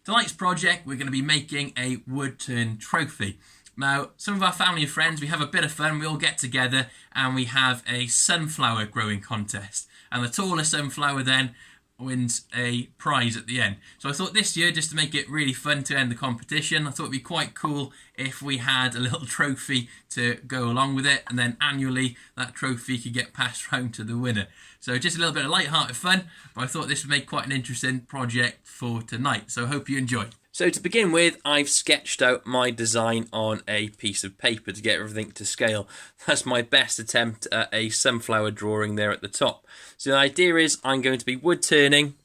Tonight's project, we're going to be making a wood turn trophy. Now, some of our family and friends, we have a bit of fun, we all get together and we have a sunflower growing contest. And the tallest sunflower then wins a prize at the end. So I thought this year, just to make it really fun to end the competition, I thought it'd be quite cool if we had a little trophy to go along with it, and then annually that trophy could get passed round to the winner. So just a little bit of light-hearted fun, but I thought this would make quite an interesting project for tonight. So I hope you enjoy. So to begin with, I've sketched out my design on a piece of paper to get everything to scale. That's my best attempt at a sunflower drawing there at the top. So the idea is I'm going to be wood turning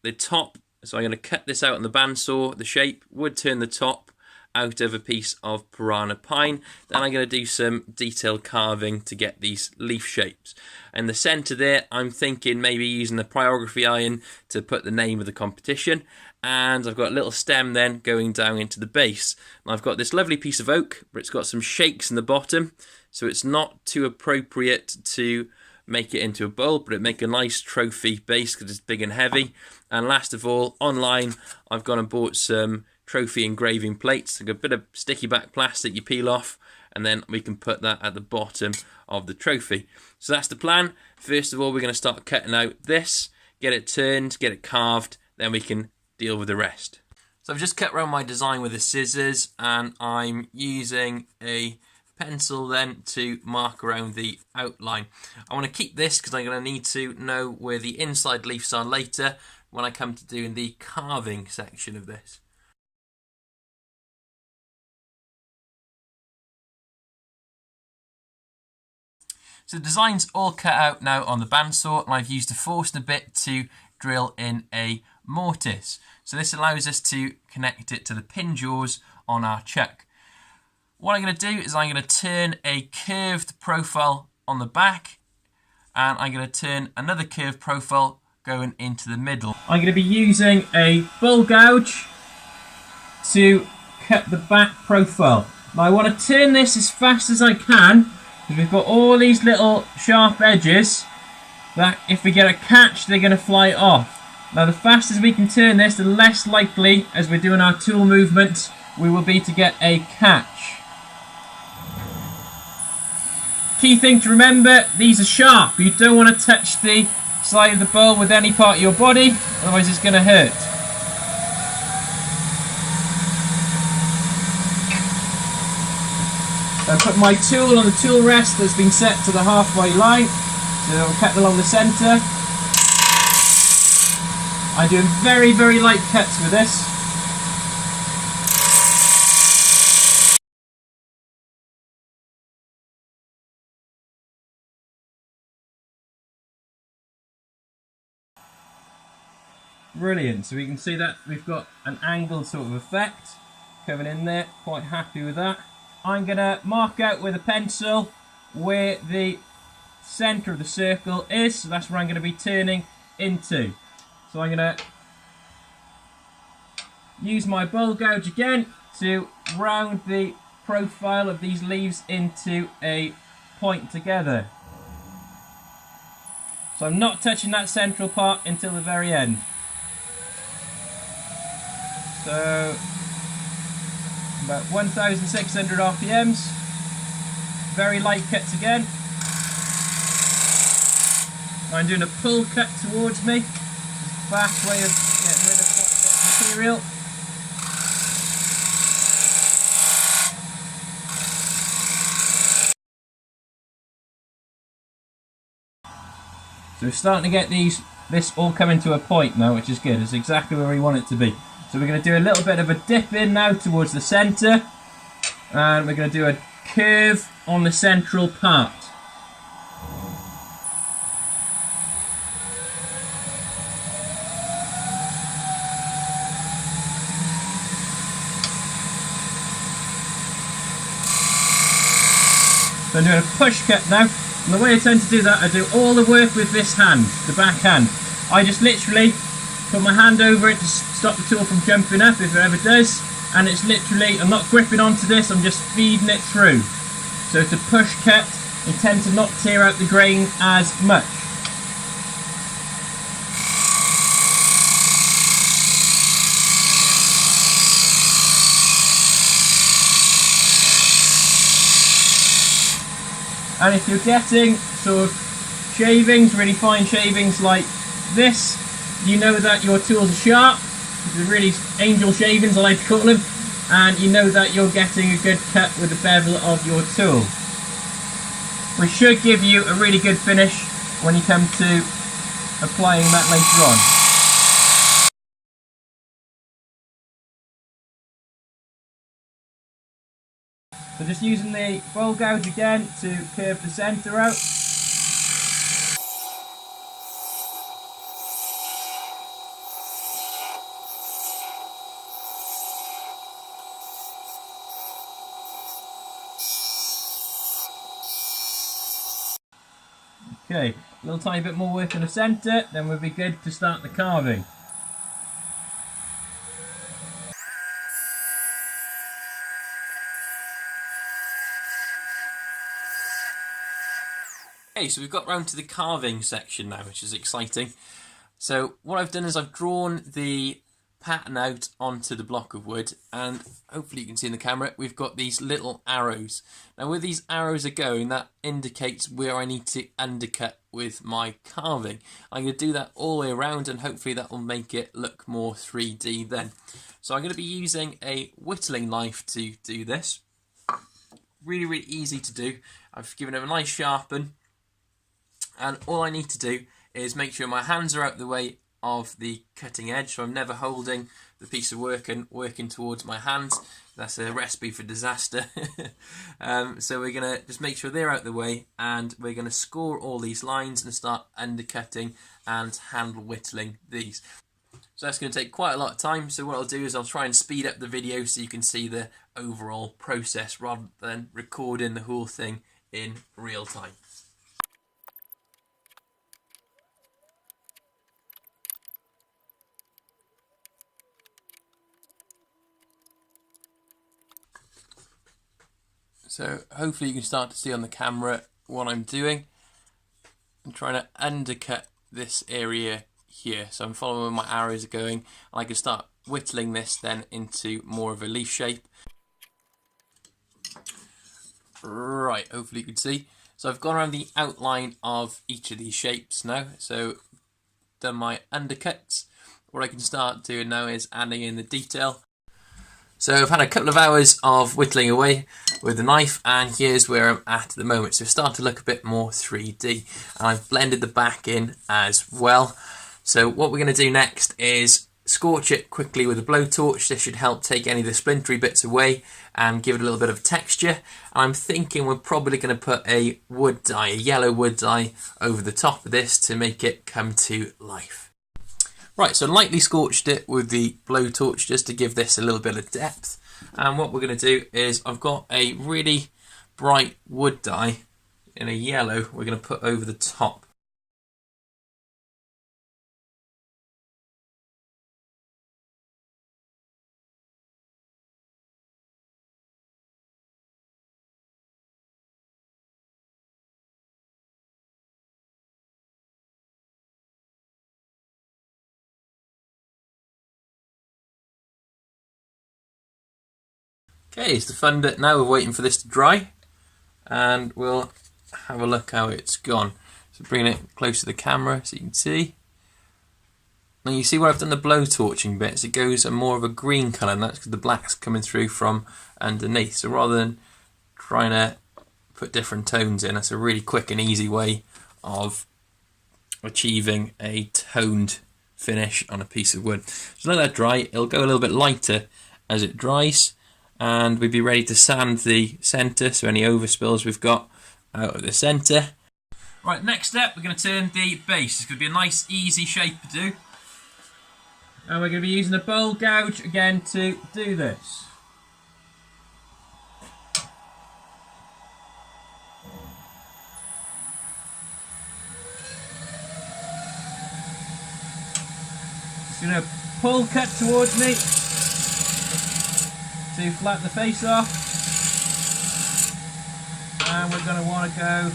the top. So I'm going to cut this out on the bandsaw, the shape, wood turn the top out of a piece of piranha pine. Then I'm going to do some detailed carving to get these leaf shapes. In the centre there, I'm thinking maybe using the pyrography iron to put the name of the competition. And I've got a little stem then going down into the base. And I've got this lovely piece of oak, but it's got some shakes in the bottom, so it's not too appropriate to make it into a bowl, but it make a nice trophy base because it's big and heavy. And last of all, online, I've gone and bought some trophy engraving plates. Like a bit of sticky back plastic you peel off, and then we can put that at the bottom of the trophy. So that's the plan. First of all, we're going to start cutting out this, get it turned, get it carved, then we can deal with the rest. So I've just cut around my design with the scissors, and I'm using a pencil then to mark around the outline. I want to keep this because I'm going to need to know where the inside leaves are later when I come to doing the carving section of this. So the design's all cut out now on the bandsaw, and I've used a Forstner bit to drill in a mortise. So this allows us to connect it to the pin jaws on our chuck. What I'm going to do is I'm going to turn a curved profile on the back, and I'm going to turn another curved profile going into the middle. I'm going to be using a bull gouge to cut the back profile. Now I want to turn this as fast as I can, because we've got all these little sharp edges that if we get a catch, they're going to fly off. Now the faster we can turn this, the less likely, as we're doing our tool movement, we will be to get a catch. Key thing to remember, these are sharp. You don't want to touch the side of the bowl with any part of your body, otherwise it's going to hurt. I put my tool on the tool rest that's been set to the halfway line, so I'll cut along the centre. I'm doing very, very light cuts with this. Brilliant, so we can see that we've got an angled sort of effect coming in there, quite happy with that. I'm going to mark out with a pencil where the centre of the circle is, so that's where I'm going to be turning into. So I'm going to use my bull gouge again to round the profile of these leaves into a point together. So I'm not touching that central part until the very end. So about 1,600 RPMs, very light cuts again. I'm doing a pull cut towards me, fast way of getting rid of that material. So we're starting to get this all coming to a point now, which is good. It's exactly where we want it to be. So we're going to do a little bit of a dip in now towards the centre, and we're going to do a curve on the central part. So I'm doing a push cut now, and the way I tend to do that, I do all the work with this hand, the back hand. I just literally put my hand over it to stop the tool from jumping up if it ever does, and it's literally, I'm not gripping onto this, I'm just feeding it through. So it's a push cut, you tend to not tear out the grain as much. And if you're getting sort of shavings, really fine shavings like this, you know that your tools are sharp. These are really angel shavings, I like to call them, and you know that you're getting a good cut with the bevel of your tool. Which should give you a really good finish when you come to applying that later on. So just using the bowl gouge again to curve the centre out. Okay, a little tiny bit more work in the centre, then we'll be good to start the carving. Okay, so we've got round to the carving section now, which is exciting. So what I've done is I've drawn the pattern out onto the block of wood, and hopefully you can see in the camera we've got these little arrows. Now where these arrows are going, that indicates where I need to undercut with my carving. I'm going to do that all the way around, and hopefully that will make it look more 3D then. So I'm going to be using a whittling knife to do this. Really, really easy to do. I've given it a nice sharpen, and all I need to do is make sure my hands are out the way of the cutting edge, so I'm never holding the piece of work and working towards my hands. That's a recipe for disaster. So we're going to just make sure they're out the way, and we're going to score all these lines and start undercutting and handle whittling these. So that's going to take quite a lot of time, so what I'll do is I'll try and speed up the video so you can see the overall process rather than recording the whole thing in real time. So hopefully you can start to see on the camera what I'm doing. I'm trying to undercut this area here. So I'm following where my arrows are going, and I can start whittling this then into more of a leaf shape. Right, hopefully you can see. So I've gone around the outline of each of these shapes now. So done my undercuts. What I can start doing now is adding in the detail. So I've had a couple of hours of whittling away with the knife, and here's where I'm at the moment. So it's starting to look a bit more 3D, and I've blended the back in as well. So what we're going to do next is scorch it quickly with a blowtorch. This should help take any of the splintery bits away and give it a little bit of texture. I'm thinking we're probably going to put a wood dye, a yellow wood dye, over the top of this to make it come to life. Right, so lightly scorched it with the blowtorch just to give this a little bit of depth. And what we're going to do is I've got a really bright wood dye in a yellow we're going to put over the top. Okay, it's the fun bit now. We're waiting for this to dry, and we'll have a look how it's gone. So bringing it close to the camera so you can see. Now you see where I've done the blowtorching bits, it goes a more of a green colour, and that's because the black's coming through from underneath. So rather than trying to put different tones in, that's a really quick and easy way of achieving a toned finish on a piece of wood. So let that dry, it'll go a little bit lighter as it dries, and we'd be ready to sand the centre, so any overspills we've got out of the centre. Right, next step, we're going to turn the base. It's going to be a nice easy shape to do, and we're going to be using a bowl gouge again to do this. Just going to pull cut towards me. to flatten the face off, and we're going to want to go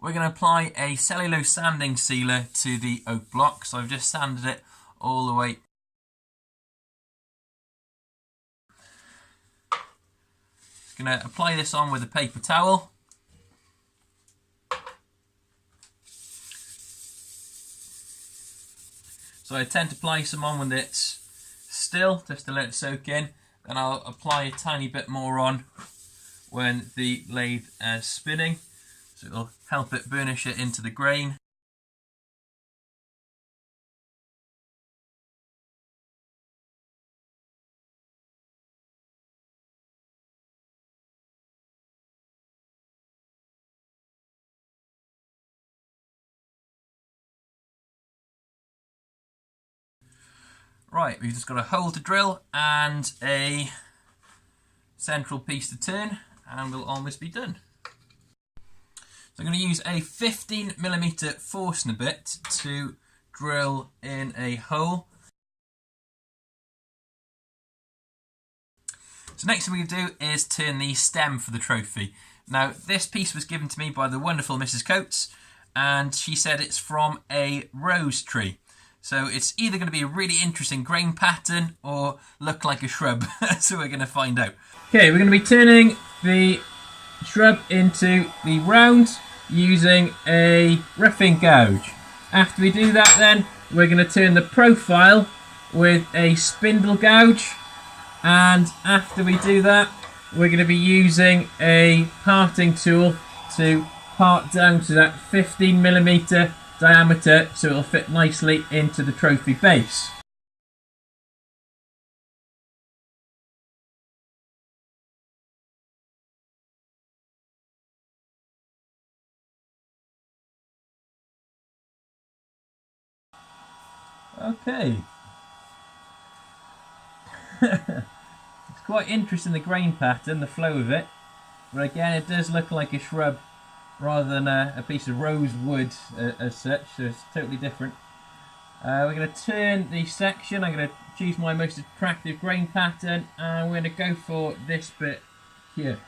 we're going to apply a cellulose sanding sealer to the oak block. So I've just sanded it all the way. Going to apply this on with a paper towel. So I tend to apply some on when it's still, just to let it soak in. Then I'll apply a tiny bit more on when the lathe is spinning. So it'll help it burnish it into the grain. Right, we've just got a hole to drill and a central piece to turn, and we'll almost be done. So I'm going to use a 15mm Forstner bit to drill in a hole. So next thing we're going to do is turn the stem for the trophy. Now this piece was given to me by the wonderful Mrs. Coates, and she said it's from a rose tree. So it's either going to be a really interesting grain pattern or look like a shrub. So we're going to find out. Okay, we're going to be turning the shrub into the round using a roughing gouge. After we do that then, we're going to turn the profile with a spindle gouge. And after we do that, we're going to be using a parting tool to part down to that 15mm diameter so it'll fit nicely into the trophy base. Okay. It's quite interesting, the grain pattern, the flow of it, but again it does look like a shrub rather than a piece of rosewood as such, so it's totally different. We're going to turn the section. I'm going to choose my most attractive grain pattern, and we're going to go for this bit here.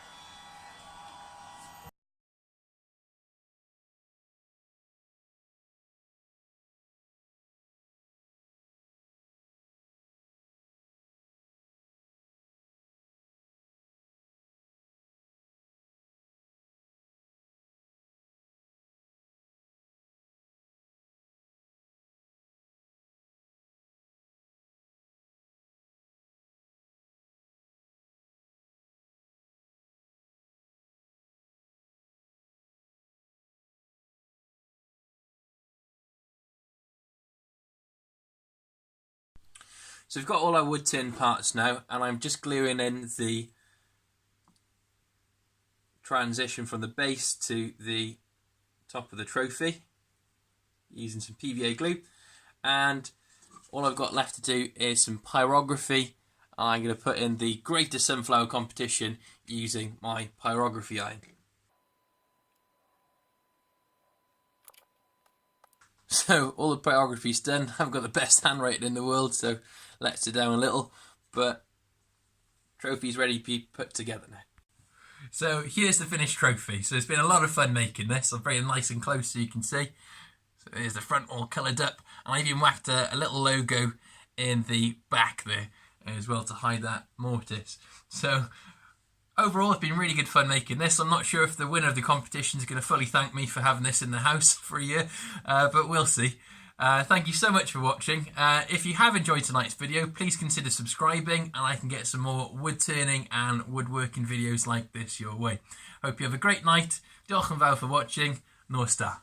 So we've got all our wood tin parts now, and I'm just gluing in the transition from the base to the top of the trophy using some PVA glue, and all I've got left to do is some pyrography. I'm going to put in the Greater Sunflower competition using my pyrography iron. So all the pyrography's done. I've got the best handwriting in the world, so lets it down a little, but trophy's ready to be put together now. So here's the finished trophy. So it's been a lot of fun making this. I'm very nice and close so you can see. So here's the front all coloured up, and I even whacked a little logo in the back there as well to hide that mortise. So overall, it's been really good fun making this. I'm not sure if the winner of the competition is going to fully thank me for having this in the house for a year, but we'll see. Thank you so much for watching. If you have enjoyed tonight's video, please consider subscribing and I can get some more wood turning and woodworking videos like this your way. Hope you have a great night. Diolch yn fawr for watching. Nos da.